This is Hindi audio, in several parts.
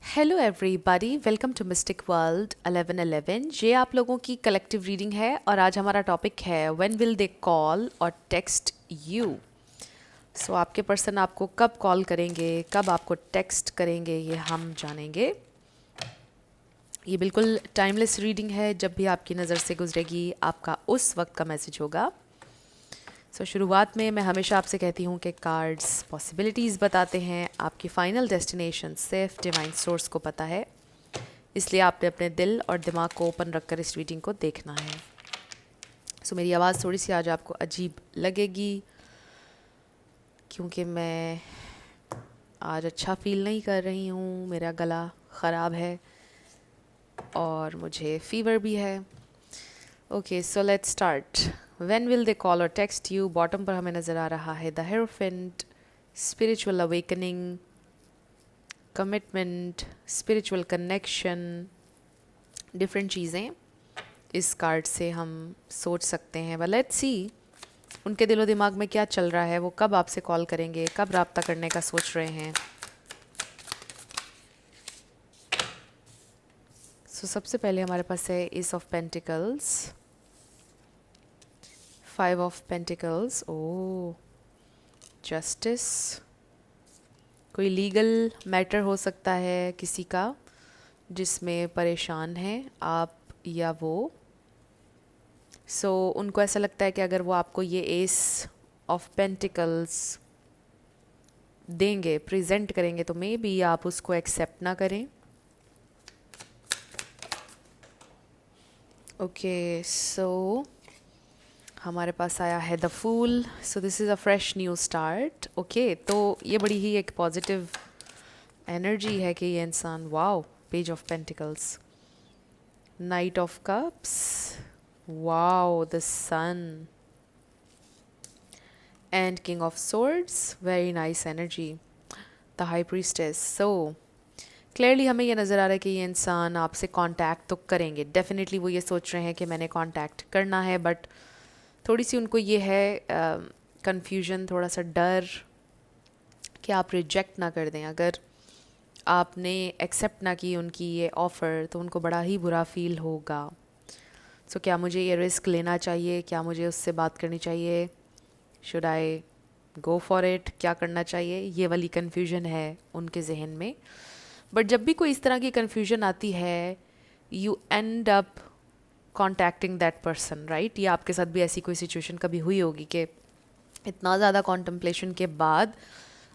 Hello everybody, welcome to mystic world 1111। ये आप लोगों की कलेक्टिव रीडिंग है और आज हमारा टॉपिक है when will they call or text you. सो आपके पर्सन आपको कब कॉल करेंगे, कब आपको टेक्स्ट करेंगे, ये हम जानेंगे। ये बिल्कुल टाइमलेस रीडिंग है, जब भी आपकी नज़र से गुजरेगी आपका उस वक्त का मैसेज होगा। शुरुआत में मैं हमेशा आपसे कहती हूँ कि कार्ड्स पॉसिबिलिटीज़ बताते हैं, आपकी फ़ाइनल डेस्टिनेशन सिर्फ डिवाइन सोर्स को पता है, इसलिए आपने अपने दिल और दिमाग को ओपन रखकर इस रीडिंग को देखना है। मेरी आवाज़ थोड़ी सी आज आपको अजीब लगेगी क्योंकि मैं आज अच्छा फील नहीं कर रही हूँ, मेरा गला ख़राब है और मुझे फ़ीवर भी है। Okay, so let's start. When will they call or text you. Bottom पर हमें नज़र आ रहा है the hierophant, spiritual awakening, commitment, spiritual connection, different चीज़ें इस कार्ड से हम सोच सकते हैं। बट लेट्स सी उनके दिलो दिमाग में क्या चल रहा है, वो कब आपसे कॉल करेंगे, कब रब्ता करने का सोच रहे हैं। सबसे पहले हमारे पास है ace of pentacles, 5 of pentacles, oh justice. कोई लीगल मैटर हो सकता है किसी का जिसमें परेशान है आप या वो। उनको ऐसा लगता है कि अगर वो आपको ये एस ऑफ पेंटिकल्स देंगे, प्रेजेंट करेंगे, तो मे बी आप उसको एक्सेप्ट ना करें। ओके, हमारे पास आया है the fool. This is a fresh new start. Okay, तो ये बड़ी ही एक पॉजिटिव एनर्जी है कि ये इंसान, wow, page of pentacles, knight of cups, wow, the sun and king of swords, very nice energy, the high priestess. Clearly हमें ये नज़र आ रहा है कि ये इंसान आपसे कांटेक्ट तो करेंगे, डेफिनेटली वो ये सोच रहे हैं कि मैंने कांटेक्ट करना है, बट थोड़ी सी उनको ये है कंफ्यूजन, थोड़ा सा डर कि आप रिजेक्ट ना कर दें। अगर आपने एक्सेप्ट ना की उनकी ये ऑफ़र तो उनको बड़ा ही बुरा फील होगा। क्या मुझे ये रिस्क लेना चाहिए, क्या मुझे उससे बात करनी चाहिए, should I go for it, क्या करना चाहिए, ये वाली कन्फ्यूजन है उनके जहन में। बट जब भी कोई इस तरह की कन्फ्यूजन आती है, you and up contacting that person, right. या आपके साथ भी ऐसी कोई सिचुएशन कभी हुई होगी कि इतना ज़्यादा कॉन्टम्पलेशन के बाद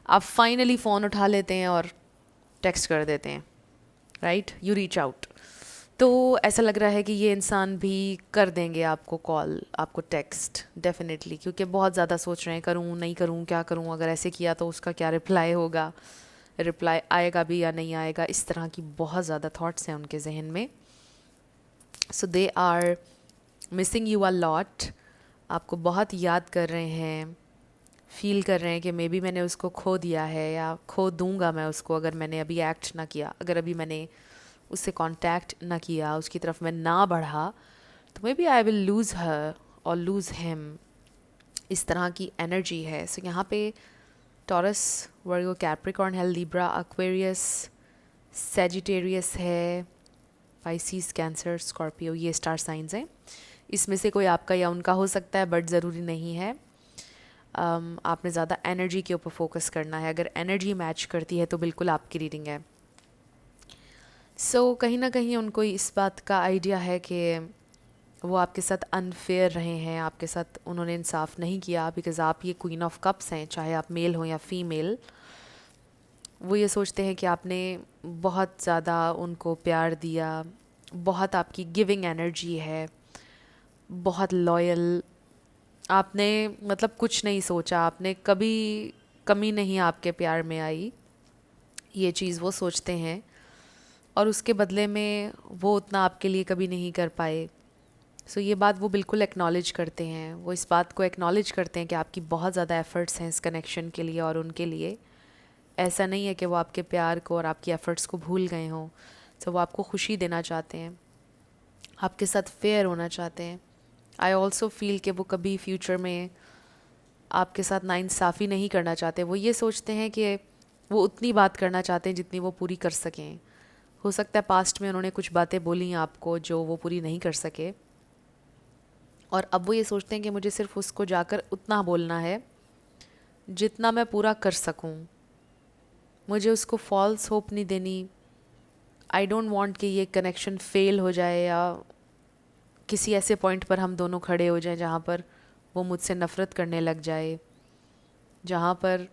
आप फाइनली फ़ोन उठा लेते हैं और टेक्स्ट कर देते हैं, राइट, यू रीच आउट। तो ऐसा लग रहा है कि ये इंसान भी कर देंगे आपको कॉल, आपको टेक्स्ट, डेफिनेटली, क्योंकि बहुत ज़्यादा सोच रहे हैं करूँ नहीं करूँ, क्या करूँ, अगर ऐसे किया तो उसका क्या रिप्लाई होगा, रिप्लाई आएगा भी या नहीं आएगा, इस तरह की बहुत ज़्यादा थॉट्स हैं उनके जहन में। They are missing you a lot, आपको बहुत याद कर रहे हैं, फील कर रहे हैं कि मे बी मैंने उसको खो दिया है या खो दूंगा मैं उसको, अगर मैंने अभी एक्ट ना किया, अगर अभी मैंने उससे कांटेक्ट ना किया, उसकी तरफ मैं ना बढ़ा, तो maybe I will lose her or lose him. इस तरह की एनर्जी है। यहाँ पे टॉरस, वर्गो, कैप्रिकॉर्न है, लिब्रा, एक्वेरियस, सेजिटेरियस है, पाइसिस, कैंसर, स्कॉर्पियो, ये स्टार साइंस हैं। इसमें से कोई आपका या उनका हो सकता है, बट ज़रूरी नहीं है। आपने ज़्यादा एनर्जी के ऊपर फोकस करना है। अगर एनर्जी मैच करती है तो बिल्कुल आपकी रीडिंग है। कहीं ना कहीं उनको इस बात का आइडिया है कि वो आपके साथ अनफेयर रहे हैं, आपके साथ उन्होंने इंसाफ नहीं किया, बिकॉज़ आप ये क्वीन ऑफ कप्स हैं, चाहे आप मेल हो या फीमेल। वो ये सोचते हैं कि आपने बहुत ज़्यादा उनको प्यार दिया, बहुत आपकी गिविंग एनर्जी है, बहुत लॉयल, आपने मतलब कुछ नहीं सोचा, आपने कभी कमी नहीं आपके प्यार में आई, ये चीज़ वो सोचते हैं। और उसके बदले में वो उतना आपके लिए कभी नहीं कर पाए। ये बात वो बिल्कुल एक्नॉलेज करते हैं, वो इस बात को एक्नॉलेज करते हैं कि आपकी बहुत ज़्यादा एफ़र्ट्स हैं इस कनेक्शन के लिए और उनके लिए। ऐसा नहीं है कि वो आपके प्यार को और आपकी एफ़र्ट्स को भूल गए हों। वो आपको खुशी देना चाहते हैं, आपके साथ फेयर होना चाहते हैं। आई ऑल्सो फील कि वो कभी फ्यूचर में आपके साथ नाइंसाफ़ी नहीं करना चाहते। वो ये सोचते हैं कि वो उतनी बात करना चाहते हैं जितनी वो पूरी कर सकें। हो सकता है पास्ट में उन्होंने कुछ बातें बोली हैं आपको जो वो पूरी नहीं कर सके, और अब वो ये सोचते हैं कि मुझे सिर्फ उसको जाकर उतना बोलना है जितना मैं पूरा कर सकूं, मुझे उसको फॉल्स होप नहीं देनी। आई डोंट वांट कि ये कनेक्शन फेल हो जाए या किसी ऐसे पॉइंट पर हम दोनों खड़े हो जाएं जहाँ पर वो मुझसे नफ़रत करने लग जाए, जहाँ पर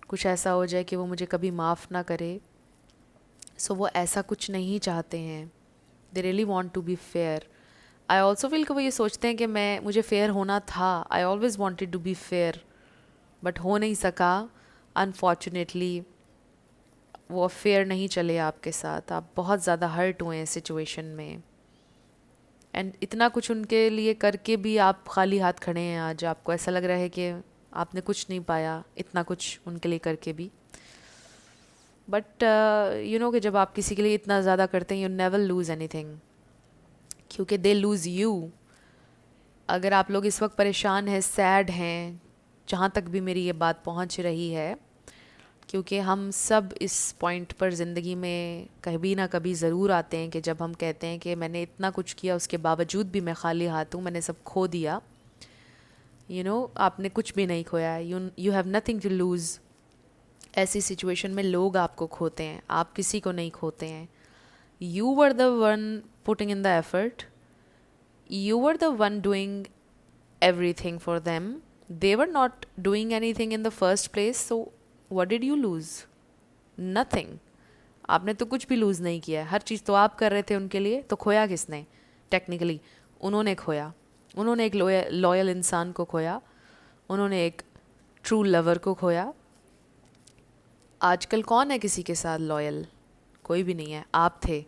कुछ ऐसा हो जाए कि वो मुझे कभी माफ़ ना करे। सो वो ऐसा कुछ नहीं चाहते हैं। They really want to be fair. I also feel कि वो ये सोचते हैं कि मुझे फेयर होना था। I always wanted to be fair, but हो नहीं सका अनफॉर्चुनेटली। वो फेयर नहीं चले आपके साथ, आप बहुत ज़्यादा हर्ट हुए हैं सिचुएशन में, एंड इतना कुछ उनके लिए करके भी आप खाली हाथ खड़े हैं आज। आपको ऐसा लग रहा है कि आपने कुछ नहीं पाया इतना कुछ उनके लिए करके भी। बट यू नो कि जब आप किसी के लिए इतना ज़्यादा करते हैं, यू नेवर लूज़ एनीथिंग, क्योंकि दे लूज़ यू। अगर आप लोग इस वक्त परेशान हैं, सैड हैं, जहाँ तक भी मेरी ये बात पहुँच रही है, क्योंकि हम सब इस पॉइंट पर ज़िंदगी में कभी ना कभी ज़रूर आते हैं कि जब हम कहते हैं कि मैंने इतना कुछ किया उसके बावजूद भी मैं खाली हाथ हूँ, मैंने सब खो दिया। आपने कुछ भी नहीं खोया, you have nothing to lose. ऐसी सिचुएशन में लोग आपको खोते हैं, आप किसी को नहीं खोते हैं। You were the one putting in the effort, you were the one doing everything for them. They were not doing anything in the first place, so what did you lose? Nothing. आपने तो कुछ भी लूज़ नहीं किया है, हर चीज़ तो आप कर रहे थे उनके लिए। तो खोया किसने? टेक्निकली उन्होंने खोया। उन्होंने एक लॉयल इंसान को खोया, उन्होंने एक ट्रू लवर को खोया। आजकल कौन है किसी के साथ लॉयल? कोई भी नहीं है। आप थे।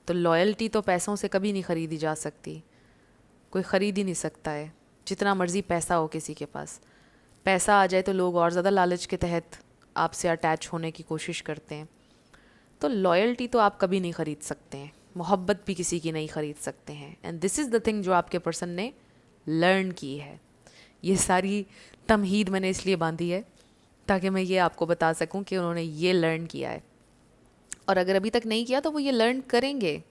तो लॉयल्टी तो पैसों से कभी नहीं ख़रीदी जा सकती, कोई ख़रीद ही नहीं सकता है, जितना मर्ज़ी पैसा हो किसी के पास। पैसा आ जाए तो लोग और ज़्यादा लालच के तहत आपसे अटैच होने की कोशिश करते हैं। तो लॉयल्टी तो आप कभी नहीं ख़रीद सकते हैं, मोहब्बत भी किसी की नहीं ख़रीद सकते हैं। And this is the thing जो आपके पर्सन ने लर्न की है। ये सारी तमहीद मैंने इसलिए बांधी है ताकि मैं ये आपको बता सकूं कि उन्होंने ये लर्न किया है, और अगर अभी तक नहीं किया तो वो ये लर्न करेंगे।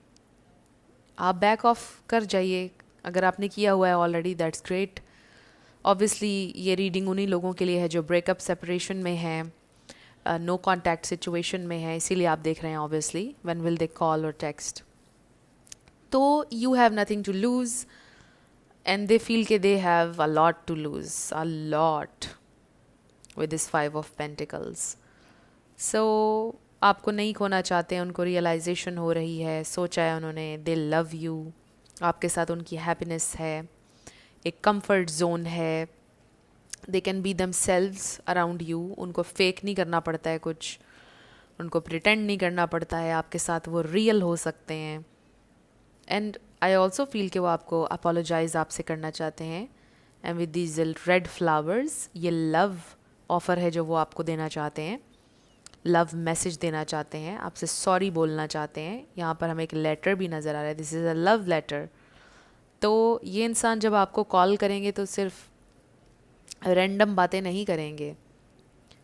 आप बैक ऑफ कर जाइए। अगर आपने किया हुआ है ऑलरेडी, दैट्स ग्रेट। ऑब्वियसली ये रीडिंग उन्हीं लोगों के लिए है जो ब्रेकअप सेपरेशन में है, नो कॉन्टैक्ट सिचुएशन में है, इसीलिए आप देख रहे हैं obviously when will they call or text. तो you have nothing to lose and they feel के they have a lot to lose, a lot, with this 5 of pentacles. सो आपको नहीं खोना चाहते हैं, उनको रियलाइजेशन हो रही है, सोचा है उन्होंने, दे लव यू, आपके साथ उनकी हैप्पीनेस है, एक कंफर्ट जोन है, दे कैन बी दम सेल्व्स अराउंड यू। उनको फेक नहीं करना पड़ता है कुछ, उनको प्रिटेंड नहीं करना पड़ता है, आपके साथ वो रियल हो सकते हैं। एंड आई ऑल्सो फील कि वो आपको अपोलोजाइज आपसे करना चाहते हैं। And with these red flowers, ये लव ऑफ़र है जो वो आपको देना चाहते हैं, लव मैसेज देना चाहते हैं, आपसे सॉरी बोलना चाहते हैं। यहाँ पर हमें एक लेटर भी नज़र आ रहा है, this is a love letter. तो ये इंसान जब आपको कॉल करेंगे तो सिर्फ रैंडम बातें नहीं करेंगे।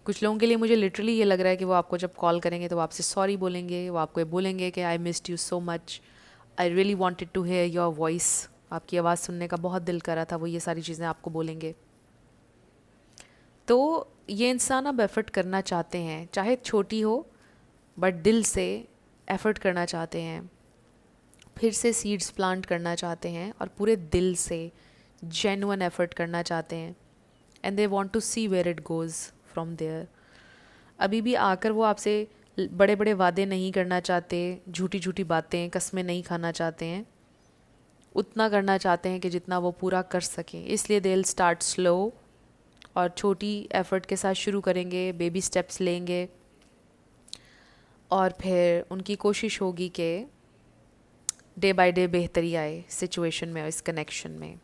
कुछ लोगों के लिए मुझे लिटरली ये लग रहा है कि वो आपको जब कॉल करेंगे तो वो आपसे सॉरी बोलेंगे, वो आपको बोलेंगे कि I missed you so much, I really wanted to hear your voice, आपकी आवाज़ सुनने का बहुत दिल कर रहा था, वो ये सारी चीज़ें आपको बोलेंगे। तो ये इंसान अब एफ़र्ट करना चाहते हैं, चाहे छोटी हो बट दिल से एफ़र्ट करना चाहते हैं, फिर से सीड्स प्लांट करना चाहते हैं और पूरे दिल से जेन्युइन एफ़र्ट करना चाहते हैं। And they want to see where it goes from there. अभी भी आकर वो आपसे बड़े बड़े वादे नहीं करना चाहते, झूठी झूठी बातें, कस्में नहीं खाना चाहते हैं, उतना करना चाहते हैं कि जितना वो पूरा कर सकें। इसलिए दे विल स्टार्ट स्लो और छोटी एफ़र्ट के साथ शुरू करेंगे, बेबी स्टेप्स लेंगे, और फिर उनकी कोशिश होगी कि डे बाय डे बेहतरी आए सिचुएशन में और इस कनेक्शन में।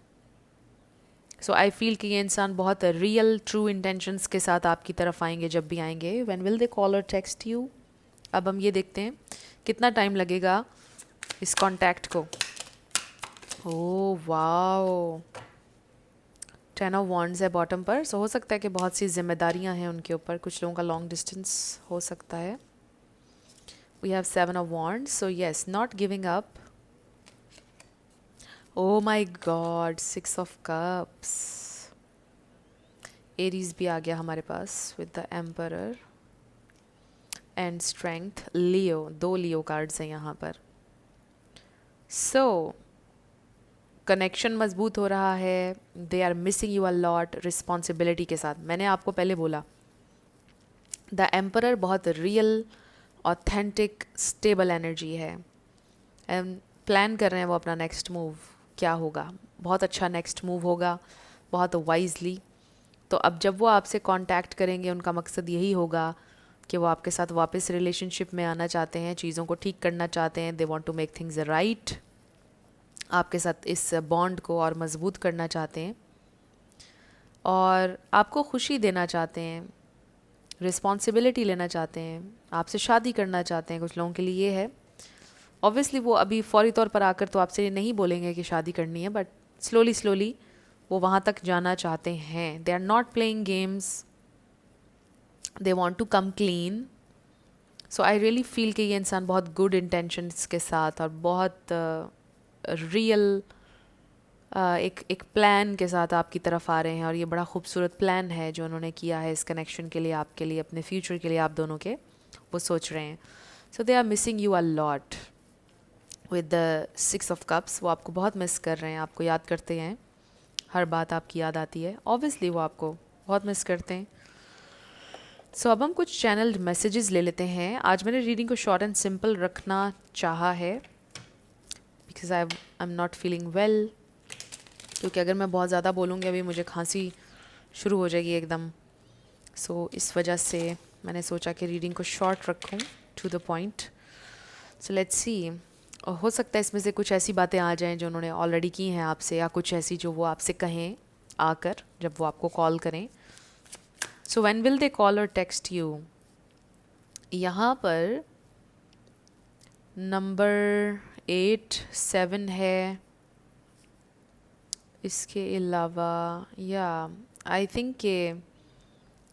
सो आई फील कि ये इंसान बहुत रियल ट्रू इंटेंशंस के साथ आपकी तरफ आएंगे जब भी आएंगे। When will they call or text you? अब हम ये देखते हैं कितना टाइम लगेगा इस कॉन्टैक्ट को। ओह वाओ, 10 ऑफ वॉन्ड्स है बॉटम पर। सो हो सकता है कि बहुत सी जिम्मेदारियां हैं उनके ऊपर, कुछ लोगों का लॉन्ग डिस्टेंस हो सकता है। We have Seven of Wands. So yes, not giving up. Oh my God, Six of Cups. Aries भी आ गया हमारे पास with the emperor and strength. Leo, दो लियो कार्ड्स हैं यहाँ पर. सो कनेक्शन मजबूत हो रहा है. They are missing you a lot responsibility के साथ. मैंने आपको पहले बोला द एम्परर बहुत रियल, ऑथेंटिक, स्टेबल एनर्जी है. एंड प्लान कर रहे हैं वो अपना नेक्स्ट मूव क्या होगा. बहुत अच्छा नेक्स्ट मूव होगा, बहुत वाइजली. तो अब जब वो आपसे कांटेक्ट करेंगे उनका मकसद यही होगा कि वो आपके साथ वापस रिलेशनशिप में आना चाहते हैं, चीज़ों को ठीक करना चाहते हैं. They want to make things right. आपके साथ इस बॉन्ड को और मज़बूत करना चाहते हैं और आपको खुशी देना चाहते हैं, रिस्पॉन्सिबिलिटी लेना चाहते हैं, आपसे शादी करना चाहते हैं. कुछ लोगों के लिए ये है. ऑब्वियसली वो अभी फौरी तौर पर आकर तो आपसे नहीं बोलेंगे कि शादी करनी है, बट स्लोली स्लोली वो वहाँ तक जाना चाहते हैं. They are not playing games, they want to come clean. So I really feel कि ये इंसान बहुत गुड इंटेंशंस के साथ और बहुत रियल एक प्लान के साथ आपकी तरफ आ रहे हैं. और ये बड़ा खूबसूरत प्लान है जो उन्होंने किया है इस कनेक्शन के लिए, आपके लिए, अपने फ्यूचर के लिए, आप दोनों के. वो सोच रहे हैं. So they are missing you a lot with the six of cups. वो आपको बहुत मिस कर रहे हैं, आपको याद करते हैं, हर बात आपकी याद आती है. ऑब्वियसली वो आपको बहुत मिस करते हैं. सो अब हम कुछ चैनल्ड मैसेजेस ले लेते हैं. आज मैंने रीडिंग को शॉर्ट एंड सिंपल रखना चाहा है because I am not feeling well. क्योंकि अगर मैं बहुत ज़्यादा बोलूँगी अभी मुझे खांसी शुरू हो जाएगी एकदम. सो इस वजह से मैंने सोचा कि रीडिंग को शॉर्ट रखूँ, to the point. So let's see. हो सकता है इसमें से कुछ ऐसी बातें आ जाएं जो उन्होंने ऑलरेडी की हैं आपसे, या कुछ ऐसी जो वो आपसे कहें आकर जब वो आपको कॉल करें. So when will they call or text you. यहाँ पर नंबर 8, 7 है. इसके अलावा या आई थिंक के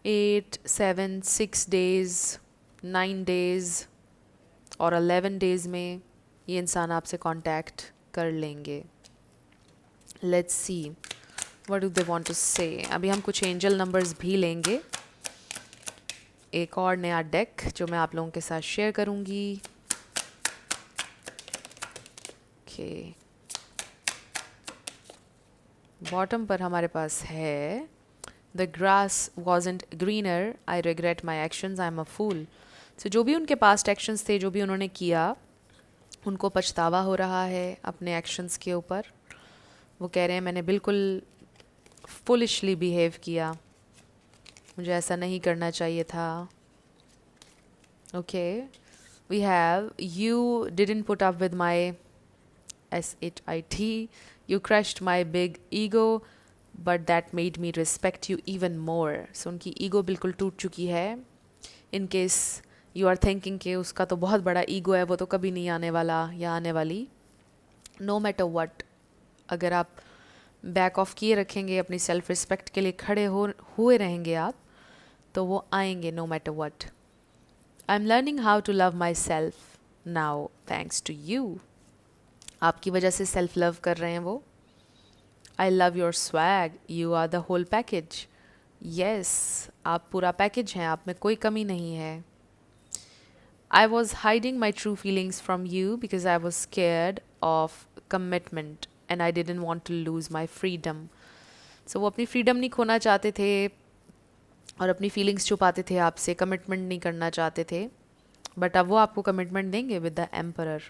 8, 7, 6 डेज़, 9 डेज़ और 11 डेज़ में ये इंसान आपसे कांटेक्ट कर लेंगे. Let's see what do they want to say. अभी हम कुछ एंजल नंबर्स भी लेंगे, एक और नया डेक जो मैं आप लोगों के साथ शेयर करूंगी. ओके, बॉटम पर हमारे पास है the grass wasn't greener, I regret my actions, I am a fool. So जो भी उनके पास्ट एक्शंस थे, जो भी उन्होंने किया, उनको पछतावा हो रहा है अपने एक्शंस के ऊपर. वो कह रहे हैं मैंने बिल्कुल फुलिशली बिहेव किया, मुझे ऐसा नहीं करना चाहिए था. Okay, we have you didn't put up with my SHIT, you crushed my big ego but that made me respect you even more. So उनकी ईगो बिल्कुल टूट चुकी है. In case you are thinking कि उसका तो बहुत बड़ा ईगो है, वो तो कभी नहीं आने वाला या आने वाली. नो मैटर वट, अगर आप बैक ऑफ किए रखेंगे, अपनी सेल्फ रिस्पेक्ट के लिए खड़े हुए रहेंगे आप, तो वो आएंगे no matter what. I am learning how to love myself now thanks to you. आपकी वजह से सेल्फ लव कर रहे हैं वो. I love your swag, you are the whole package. Yes, आप पूरा पैकेज हैं, आप में कोई कमी नहीं है. I was hiding my true feelings from you because I was scared of commitment and I didn't want to lose my freedom. So वो अपनी फ्रीडम नहीं खोना चाहते थे और अपनी फीलिंग्स छुपाते थे आपसे, कमिटमेंट नहीं करना चाहते थे. बट अब वो आपको कमिटमेंट देंगे with the emperor.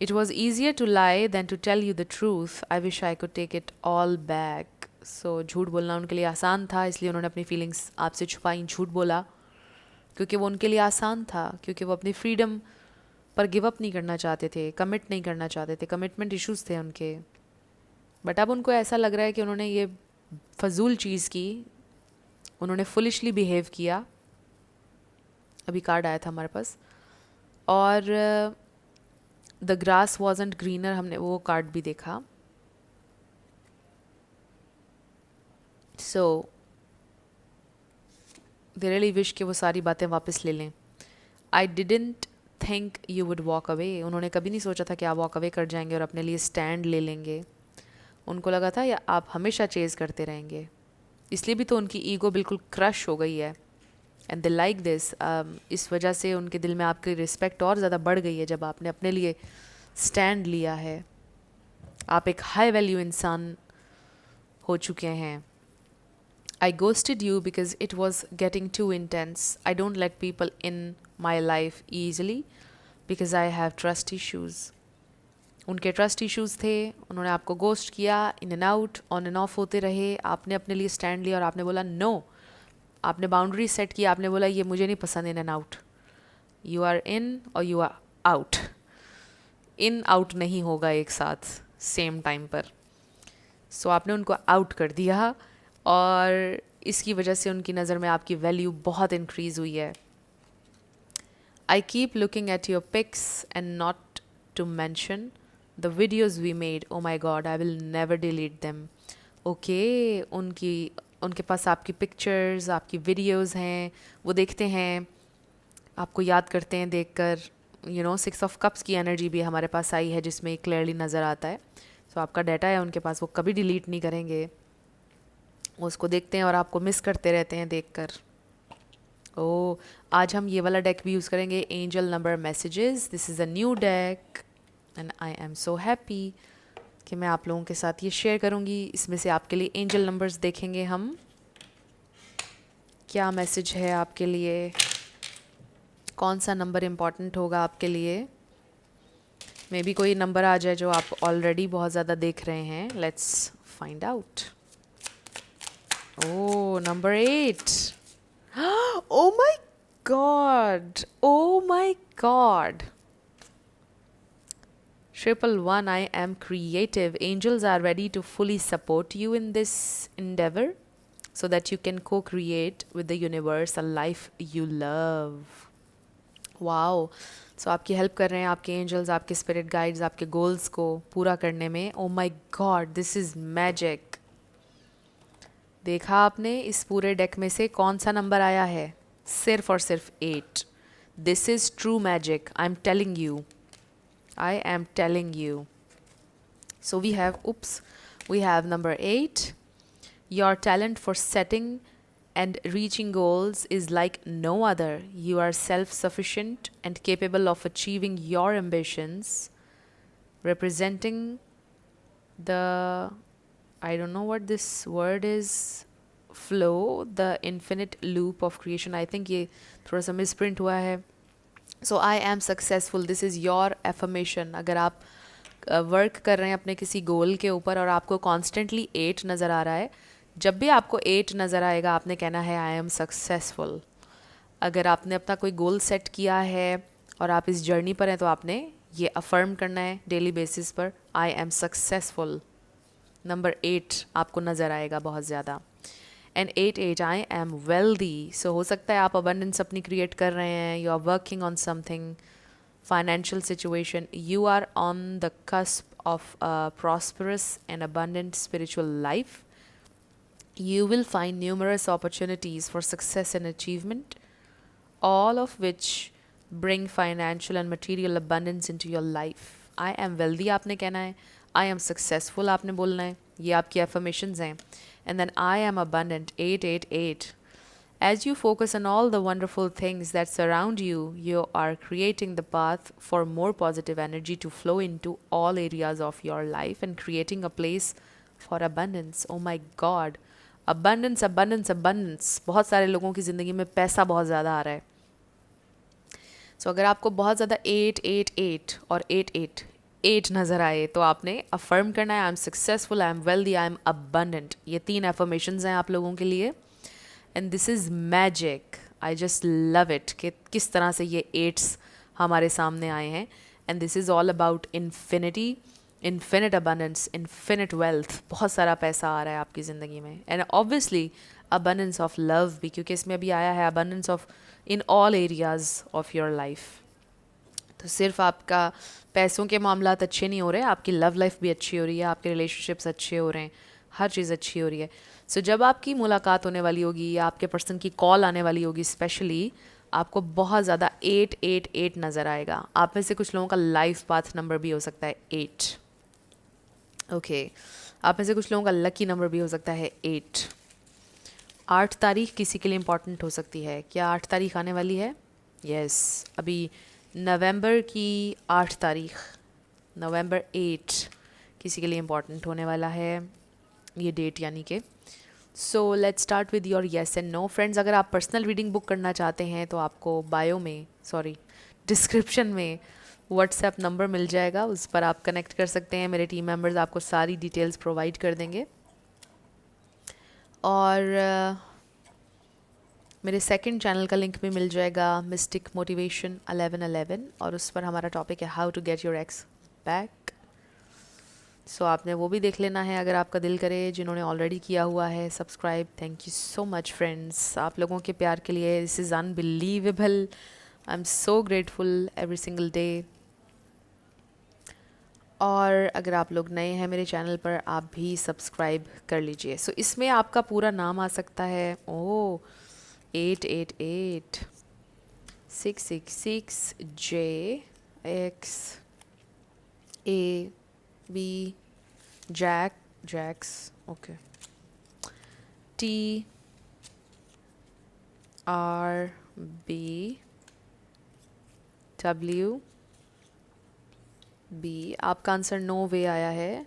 It was easier to lie than to tell you the truth. I wish I could take it all back. So झूठ बोलना उनके लिए आसान था, इसलिए उन्होंने अपनी फीलिंग्स आपसे छुपाई, झूठ बोला, क्योंकि वो उनके लिए आसान था, क्योंकि वो अपनी फ्रीडम पर गिव अप नहीं करना चाहते थे, कमिट नहीं करना चाहते थे, कमिटमेंट इश्यूज थे उनके. बट अब उनको ऐसा लग रहा है कि उन्होंने ये फजूल चीज़ की, उन्होंने फुलिशली बिहेव किया. अभी कार्ड आया था हमारे पास. और द ग्रास वॉजेंट ग्रीनर, हमने वो कार्ड भी देखा. सो दे रियली विश कि वो सारी बातें वापस ले लें. I didn't think you would walk away, उन्होंने कभी नहीं सोचा था कि आप वॉक अवे कर जाएंगे और अपने लिए स्टैंड ले लेंगे। उनको लगा था या आप हमेशा चेज़ करते रहेंगे, इसलिए भी तो उनकी ईगो बिल्कुल क्रश हो गई है। एंड दे लाइक दिस, इस वजह से उनके दिल में आपकी रिस्पेक्ट और ज़्यादा बढ़ गई है जब आपने अपने लिए स्टैंड लिया है। आप एक हाई वैल्यू इंसान हो चुके हैं। I ghosted you because it was getting too intense. I don't let people in my life easily because I have trust issues. उनके ट्रस्ट इश्यूज थे, उन्होंने आपको गोस्ट किया, इन and out, on end of होते रहे। आपने अपने लिए स्टैंड लिया और आपने बोला नो, आपने बाउंड्री सेट की, आपने बोला ये मुझे नहीं पसंद in and out, you are in or you are out. In out नहीं होगा एक साथ सेम टाइम पर। सो आपने उनको आउट कर दिया और इसकी वजह से उनकी नज़र में आपकी वैल्यू बहुत इंक्रीज़ हुई है। I keep looking at your pics and not to mention the videos we made, oh my God I will never delete them. Okay, उनके पास आपकी पिक्चर्स, आपकी वीडियोज़ हैं, वो देखते हैं, आपको याद करते हैं देख कर। यू नो, 6 ऑफ कप्स की एनर्जी भी हमारे पास आई है जिसमें क्लियरली नज़र आता है। सो आपका डाटा है उनके पास, वो कभी डिलीट नहीं करेंगे, उसको देखते हैं और आपको मिस करते रहते हैं देखकर। ओ, आज हम ये वाला डेक भी यूज़ करेंगे, angel number messages. This is a new deck and I am so happy कि मैं आप लोगों के साथ ये शेयर करूँगी। इसमें से आपके लिए एंजल नंबर्स देखेंगे हम, क्या मैसेज है आपके लिए, कौन सा नंबर इम्पॉर्टेंट होगा आपके लिए। मे बी कोई नंबर आ जाए जो आप ऑलरेडी बहुत ज़्यादा देख रहे हैं। Let's find out. Oh, number 8. Oh my God. Oh my God. 111, I am creative. Angels are ready to fully support you in this endeavor so that you can co-create with the universe a life you love. Wow. So आपकी हेल्प कर रहे हैं आपके एंजल्स, आपके स्पिरिट गाइड्स आपके गोल्स को पूरा करने में। Oh my God, this is magic. देखा आपने इस पूरे डेक में से कौन सा नंबर आया है, सिर्फ और सिर्फ 8। This is true magic, I am telling you, I am telling you. So we have number 8। Your talent for setting and reaching goals is like no other. You are self-sufficient and capable of achieving your ambitions, representing the, I don't know what this word is, flow, the infinite loop of creation. I think ये थोड़ा सा misprint हुआ है। So I am successful, this is your affirmation। अगर आप वर्क कर रहे हैं अपने किसी गोल के ऊपर और आपको कॉन्स्टेंटली 8 नज़र आ रहा है, जब भी आपको 8 नज़र आएगा आपने कहना है आई एम सक्सेसफुल। अगर आपने अपना कोई गोल सेट किया है और आप इस जर्नी पर हैं तो आपने ये अफर्म करना है डेली बेसिस पर, आई एम सक्सेसफुल। नंबर 8 आपको नज़र आएगा बहुत ज़्यादा। And 8 I am wealthy. So हो सकता है आप अबंडेंस अपनी क्रिएट कर रहे हैं, you are working on something, financial situation, you are on the cusp of a prosperous and abundant spiritual life. You will find numerous opportunities for success and achievement, all of which bring financial and material abundance into your life. I am wealthy आपने कहना है, I am successful आपने बोलना है, ये आपकी affirmations हैं। And then I am abundant, 888. As you focus on all the wonderful things that surround you, you are creating the path for more positive energy to flow into all areas of your life and creating a place for abundance. Oh my God! Abundance, abundance, abundance. बहुत सारे लोगों की ज़िंदगी में पैसा बहुत ज़्यादा आ रहा है। So अगर आपको बहुत ज़्यादा 888 और 888 नज़र आए तो आपने अफर्म करना है, I am successful, I am wealthy, I am abundant. ये 3 एफर्मेशंस हैं आप लोगों के लिए। And this is magic, I just love it कि किस तरह से ये 8s हमारे सामने आए हैं। And this is all about infinity, infinite abundance, infinite wealth. बहुत सारा पैसा आ रहा है आपकी ज़िंदगी में। And obviously abundance of love भी, क्योंकि इसमें अभी आया है abundance of in all areas of your life. तो सिर्फ आपका पैसों के मामलात अच्छे नहीं हो रहे, आपकी लव लाइफ भी अच्छी हो रही है, आपके रिलेशनशिप्स अच्छे हो रहे हैं, हर चीज़ अच्छी हो रही है। सो जब आपकी मुलाकात होने वाली होगी या आपके पर्सन की कॉल आने वाली होगी स्पेशली, आपको बहुत ज़्यादा 888 नज़र आएगा। आप में से कुछ लोगों का लाइफ पाथ नंबर भी हो सकता है 8। ओके, आप में से कुछ लोगों का लकी नंबर भी हो सकता है 8। 8 तारीख किसी के लिए इम्पॉर्टेंट हो सकती है। क्या 8 तारीख आने वाली है? यस, अभी नवंबर की 8 तारीख, नवंबर 8 किसी के लिए इम्पॉर्टेंट होने वाला है ये डेट, यानी कि। So let's start with your yes and no. Friends, अगर आप पर्सनल रीडिंग बुक करना चाहते हैं तो आपको बायो में, डिस्क्रिप्शन में व्हाट्सएप नंबर मिल जाएगा, उस पर आप कनेक्ट कर सकते हैं। मेरे टीम मेंबर्स आपको सारी डिटेल्स प्रोवाइड कर देंगे। और मेरे सेकंड चैनल का लिंक भी मिल जाएगा, मिस्टिक मोटिवेशन 1111, और उस पर हमारा टॉपिक है how to get your ex back. So आपने वो भी देख लेना है अगर आपका दिल करे। जिन्होंने ऑलरेडी किया हुआ है subscribe, thank you so much friends. आप लोगों के प्यार के लिए this is unbelievable. I am so grateful every single day. और अगर आप लोग नए हैं मेरे चैनल पर, आप भी सब्सक्राइब कर लीजिए। सो इसमें आपका पूरा नाम आ सकता है। 888 666 JX AB जैक्स, ओके, TRBWB। आपका आंसर नो वे आया है।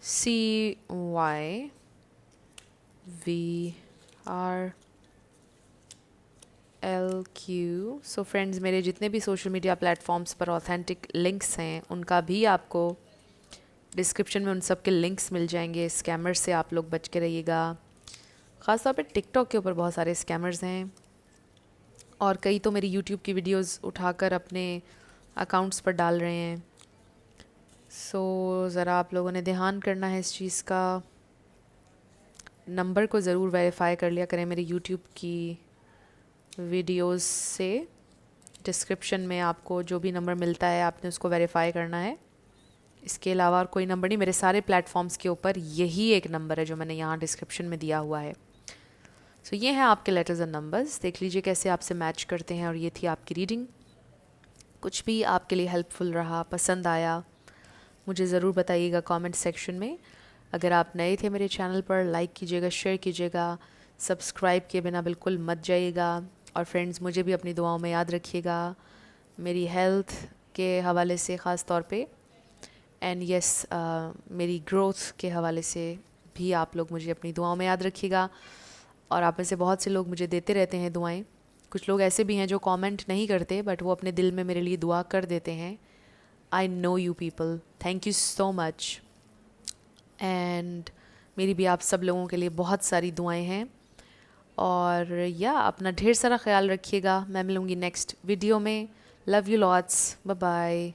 CYVRLQ। सो फ्रेंड्स, मेरे जितने भी सोशल मीडिया प्लेटफॉर्म्स पर ऑथेंटिक लिंक्स हैं उनका भी आपको डिस्क्रिप्शन में उन सब के लिंक्स मिल जाएंगे। स्कैमर से आप लोग बच के रहिएगा। ख़ासतौर पे टिकटॉक के ऊपर बहुत सारे स्कैमर्स हैं, और कई तो मेरी यूट्यूब की वीडियोस उठाकर अपने अकाउंट्स पर डाल रहे हैं। सो ज़रा आप लोगों ने ध्यान करना है इस चीज़ का। नंबर को ज़रूर वेरीफाई कर लिया करें मेरी यूट्यूब की वीडियोस से। डिस्क्रिप्शन में आपको जो भी नंबर मिलता है आपने उसको वेरीफाई करना है। इसके अलावा और कोई नंबर नहीं, मेरे सारे प्लेटफॉर्म्स के ऊपर यही एक नंबर है जो मैंने यहाँ डिस्क्रिप्शन में दिया हुआ है। सो ये हैं आपके लेटर्स एंड नंबर्स, देख लीजिए कैसे आपसे मैच करते हैं। और ये थी आपकी रीडिंग। कुछ भी आपके लिए हेल्पफुल रहा, पसंद आया, मुझे ज़रूर बताइएगा कमेंट सेक्शन में। अगर आप नए थे मेरे चैनल पर, लाइक कीजिएगा, शेयर कीजिएगा, सब्सक्राइब किए बिना बिल्कुल मत जाइएगा। और फ्रेंड्स, मुझे भी अपनी दुआओं में याद रखिएगा, मेरी हेल्थ के हवाले से ख़ास तौर पे, एंड यस मेरी ग्रोथ के हवाले से भी आप लोग मुझे अपनी दुआओं में याद रखिएगा। और आप में से बहुत से लोग मुझे देते रहते हैं दुआएं। कुछ लोग ऐसे भी हैं जो कमेंट नहीं करते बट वो अपने दिल में मेरे लिए दुआ कर देते हैं। I know you people, thank you so much. And मेरी भी आप सब लोगों के लिए बहुत सारी दुआएं हैं। और या अपना ढेर सारा ख्याल रखिएगा। मैं मिलूँगी नेक्स्ट वीडियो में। Love you lots, bye bye.